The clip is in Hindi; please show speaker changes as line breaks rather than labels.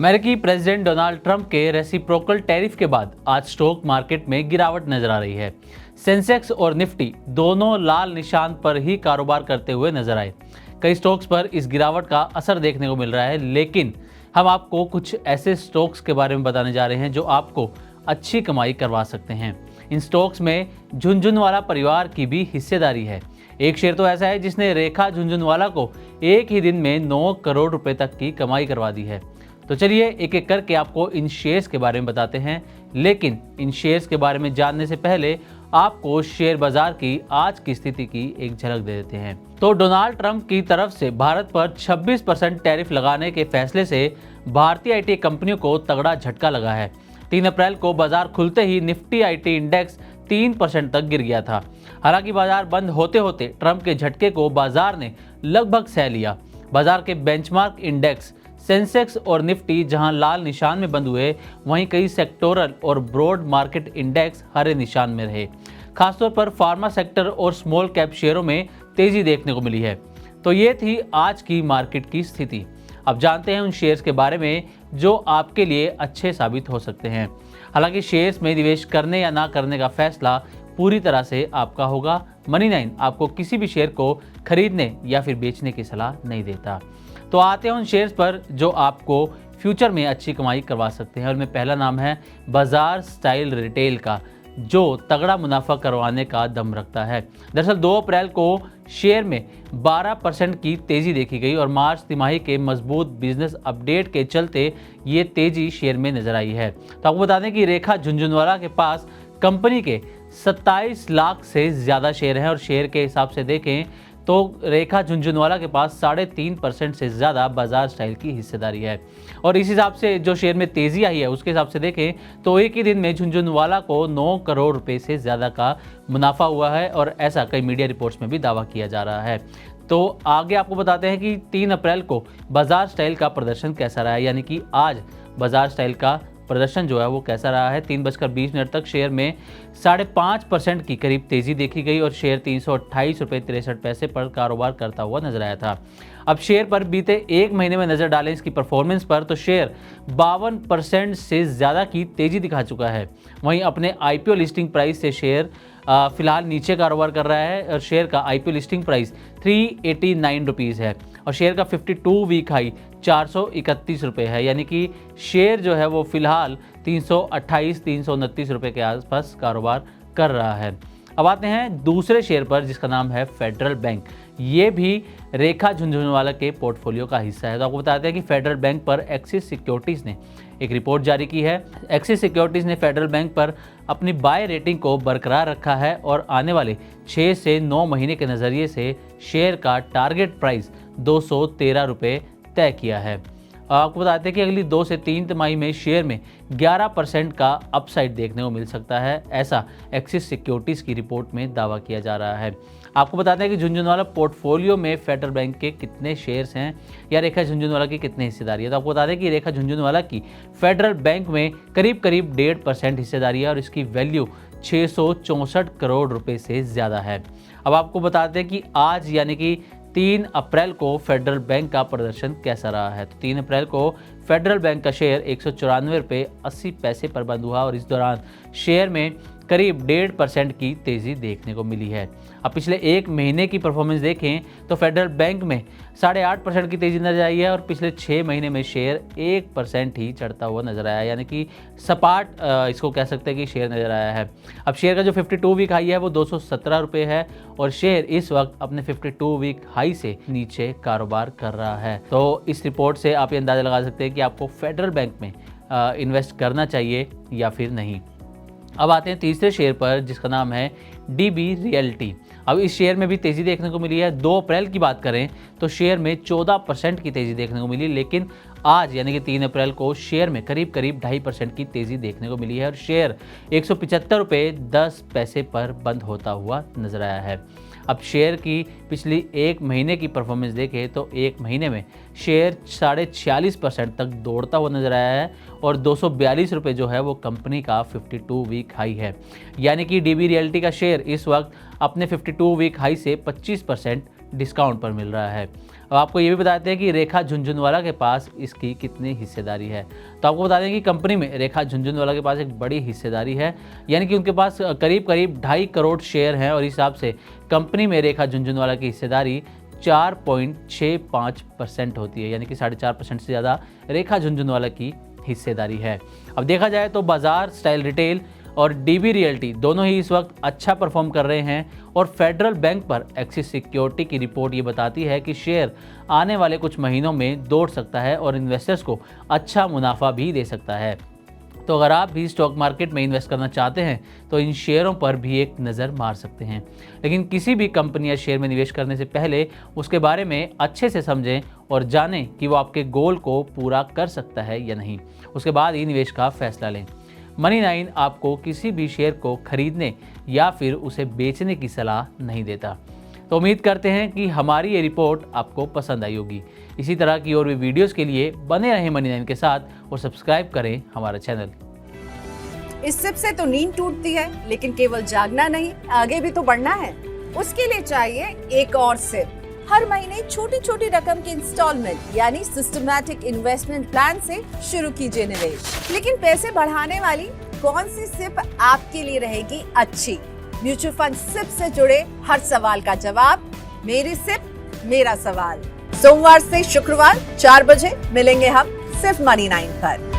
अमेरिकी प्रेसिडेंट डोनाल्ड ट्रंप के रेसिप्रोकल टैरिफ के बाद आज स्टॉक मार्केट में गिरावट नजर आ रही है। सेंसेक्स और निफ्टी दोनों लाल निशान पर ही कारोबार करते हुए नजर आए। कई स्टॉक्स पर इस गिरावट का असर देखने को मिल रहा है, लेकिन हम आपको कुछ ऐसे स्टॉक्स के बारे में बताने जा रहे हैं जो आपको अच्छी कमाई करवा सकते हैं। इन स्टॉक्स में झुनझुनवाला परिवार की भी हिस्सेदारी है। एक शेयर तो ऐसा है जिसने रेखा झुनझुनवाला को एक ही दिन में 9 करोड़ रुपए तक की कमाई करवा दी है। तो चलिए एक एक करके आपको इन शेयर्स के बारे में बताते हैं, लेकिन इन शेयर्स के बारे में जानने से पहले आपको शेयर बाजार की आज की स्थिति की एक झलक दे देते हैं। तो डोनाल्ड ट्रंप की तरफ से भारत पर 26% टैरिफ लगाने के फैसले से भारतीय आईटी कंपनियों को तगड़ा झटका लगा है। 3 अप्रैल को बाजार खुलते ही निफ्टी आईटी इंडेक्स 3% तक गिर गया था। हालांकि बाजार बंद होते होते ट्रंप के झटके को बाजार ने लगभग सह लिया। बाजार के बेंचमार्क इंडेक्स सेंसेक्स और निफ्टी जहां लाल निशान में बंद हुए, वहीं कई सेक्टोरल और ब्रॉड मार्केट इंडेक्स हरे निशान में रहे। खासतौर पर फार्मा सेक्टर और स्मॉल कैप शेयरों में तेजी देखने को मिली है। तो ये थी आज की मार्केट की स्थिति। अब जानते हैं उन शेयर्स के बारे में जो आपके लिए अच्छे साबित हो सकते हैं। हालांकि शेयर्स में निवेश करने या ना करने का फैसला पूरी तरह से आपका होगा। मनी9 आपको किसी भी शेयर को खरीदने या फिर बेचने की सलाह नहीं देता। तो आते हैं उन शेयर्स पर जो आपको फ्यूचर में अच्छी कमाई करवा सकते हैं। और में पहला नाम है बाजार स्टाइल रिटेल का, जो तगड़ा मुनाफा करवाने का दम रखता है। दरअसल 2 अप्रैल को शेयर में 12% की तेजी देखी गई और मार्च तिमाही के मजबूत बिजनेस अपडेट के चलते ये तेजी शेयर में नजर आई है। तो आपको बता दें कि रेखा झुनझुनवाला के पास कंपनी के 27 लाख से ज़्यादा शेयर हैं और शेयर के हिसाब से देखें तो रेखा झुनझुनवाला के पास 3.5% से ज़्यादा बाजार स्टाइल की हिस्सेदारी है। और इस हिसाब से जो शेयर में तेज़ी आई है उसके हिसाब से देखें तो एक ही दिन में झुनझुनवाला को 9 करोड़ रुपए से ज़्यादा का मुनाफा हुआ है और ऐसा कई मीडिया रिपोर्ट्स में भी दावा किया जा रहा है। तो आगे आपको बताते हैं कि 3 अप्रैल को बाजार स्टाइल का प्रदर्शन कैसा रहा है, यानी कि आज बाजार स्टाइल का प्रदर्शन जो है वो कैसा रहा है। 3:20 तक शेयर में 5.5% की करीब तेजी देखी गई और शेयर 328.63 पर कारोबार करता हुआ नजर आया था। अब शेयर पर बीते एक महीने में नजर डालें इसकी परफॉर्मेंस पर तो शेयर 52% से ज़्यादा की तेजी दिखा चुका है। वहीं अपने आईपीओ लिस्टिंग प्राइस से शेयर फिलहाल नीचे कारोबार कर रहा है और शेयर का आईपीओ लिस्टिंग प्राइस 389 रुपीज़ है और शेयर का 52 वीक हाई 431 रुपये है, यानी कि शेयर जो है वो फिलहाल 328-329 रुपये के आसपास कारोबार कर रहा है। अब आते हैं दूसरे शेयर पर जिसका नाम है फेडरल बैंक। ये भी रेखा झुनझुनवाला के पोर्टफोलियो का हिस्सा है। तो आपको बताते हैं कि फेडरल बैंक पर एक्सिस सिक्योरिटीज़ ने एक रिपोर्ट जारी की है। एक्सिस सिक्योरिटीज़ ने फेडरल बैंक पर अपनी बाय रेटिंग को बरकरार रखा है और आने वाले 6 से 9 महीने के नज़रिए से शेयर का टारगेट प्राइस 213 रुपये तय किया है। आपको बताते हैं कि अगली 2 से 3 तिमाही में शेयर में 11% का अपसाइड देखने को मिल सकता है, ऐसा एक्सिस सिक्योरिटीज़ की रिपोर्ट में दावा किया जा रहा है। आपको बताते हैं कि झुनझुनवाला पोर्टफोलियो में फेडरल बैंक के कितने शेयर्स हैं या रेखा झुनझुनवाला की कितनी हिस्सेदारी है। तो आपको बता दें कि रेखा झुनझुनवाला की फेडरल बैंक में करीब 1.5% हिस्सेदारी है और इसकी वैल्यू 664 करोड़ रुपए से ज़्यादा है। अब आपको बताते हैं कि आज यानी कि 3 अप्रैल को फेडरल बैंक का प्रदर्शन कैसा रहा है। तो 3 अप्रैल को फेडरल बैंक का शेयर 194.80 पर बंद हुआ और इस दौरान शेयर में करीब 1.5% की तेज़ी देखने को मिली है। अब पिछले एक महीने की परफॉर्मेंस देखें तो फेडरल बैंक में 8.5% की तेज़ी नजर आई है और पिछले 6 महीने में शेयर 1% ही चढ़ता हुआ नजर आया, यानी कि सपाट इसको कह सकते हैं कि शेयर नजर आया है। अब शेयर का जो 52 वीक हाई है वो 217 रुपये है और शेयर इस वक्त अपने 52 वीक हाई से नीचे कारोबार कर रहा है। तो इस रिपोर्ट से आप ये अंदाज़ा लगा सकते हैं कि आपको फेडरल बैंक में इन्वेस्ट करना चाहिए या फिर नहीं। अब आते हैं तीसरे शेयर पर जिसका नाम है डीबी रियल्टी। अब इस शेयर में भी तेज़ी देखने को मिली है। 2 अप्रैल की बात करें तो शेयर में 14% की तेज़ी देखने को मिली, लेकिन आज यानी कि 3 अप्रैल को शेयर में करीब 2.5% की तेज़ी देखने को मिली है और शेयर 175.10 पर बंद होता हुआ नजर आया है। अब शेयर की पिछली एक महीने की परफॉर्मेंस देखें तो एक महीने में शेयर 46.5% तक दौड़ता हुआ नजर आया है और 242 रुपये जो है वो कंपनी का 52 वीक हाई है, यानी कि डीबी रियल्टी का शेयर इस वक्त अपने 52 वीक हाई से 25% डिस्काउंट पर मिल रहा है। अब आपको ये भी बताते हैं कि रेखा झुनझुनवाला के पास इसकी कितनी हिस्सेदारी है। तो आपको बता दें कि कंपनी में रेखा झुनझुनवाला के पास एक बड़ी हिस्सेदारी है, यानी कि उनके पास करीब 2.5 करोड़ शेयर हैं और इस हिसाब से कंपनी में रेखा झुनझुनवाला की हिस्सेदारी 4.65% होती है, यानी कि 4.5% से ज़्यादा रेखा झुनझुनवाला की हिस्सेदारी है। अब देखा जाए तो बाजार स्टाइल रिटेल और डीबी रियल्टी दोनों ही इस वक्त अच्छा परफॉर्म कर रहे हैं और फेडरल बैंक पर एक्सिस सिक्योरिटी की रिपोर्ट ये बताती है कि शेयर आने वाले कुछ महीनों में दौड़ सकता है और इन्वेस्टर्स को अच्छा मुनाफा भी दे सकता है। तो अगर आप भी स्टॉक मार्केट में इन्वेस्ट करना चाहते हैं तो इन शेयरों पर भी एक नज़र मार सकते हैं, लेकिन किसी भी कंपनी या शेयर में निवेश करने से पहले उसके बारे में अच्छे से समझें और जानें कि वो आपके गोल को पूरा कर सकता है या नहीं। उसके बाद ही निवेश का फैसला लें। मनी 9 आपको किसी भी शेयर को खरीदने या फिर उसे बेचने की सलाह नहीं देता। तो उम्मीद करते हैं कि हमारी ये रिपोर्ट आपको पसंद आई होगी। इसी तरह की और भी वीडियोस के लिए बने रहें मनी 9 के साथ और सब्सक्राइब करें हमारा चैनल।
इस सिप से तो नींद टूटती है, लेकिन केवल जागना नहीं, आगे भी तो बढ़ना है। उसके लिए चाहिए एक और सिप। हर महीने छोटी छोटी रकम की इंस्टॉलमेंट यानी सिस्टमैटिक इन्वेस्टमेंट प्लान से शुरू कीजिए निवेश। लेकिन पैसे बढ़ाने वाली कौन सी सिप आपके लिए रहेगी अच्छी? म्यूचुअल फंड सिप से जुड़े हर सवाल का जवाब मेरी सिप मेरा सवाल। सोमवार से शुक्रवार 4 बजे मिलेंगे हम सिर्फ मनी 9 पर।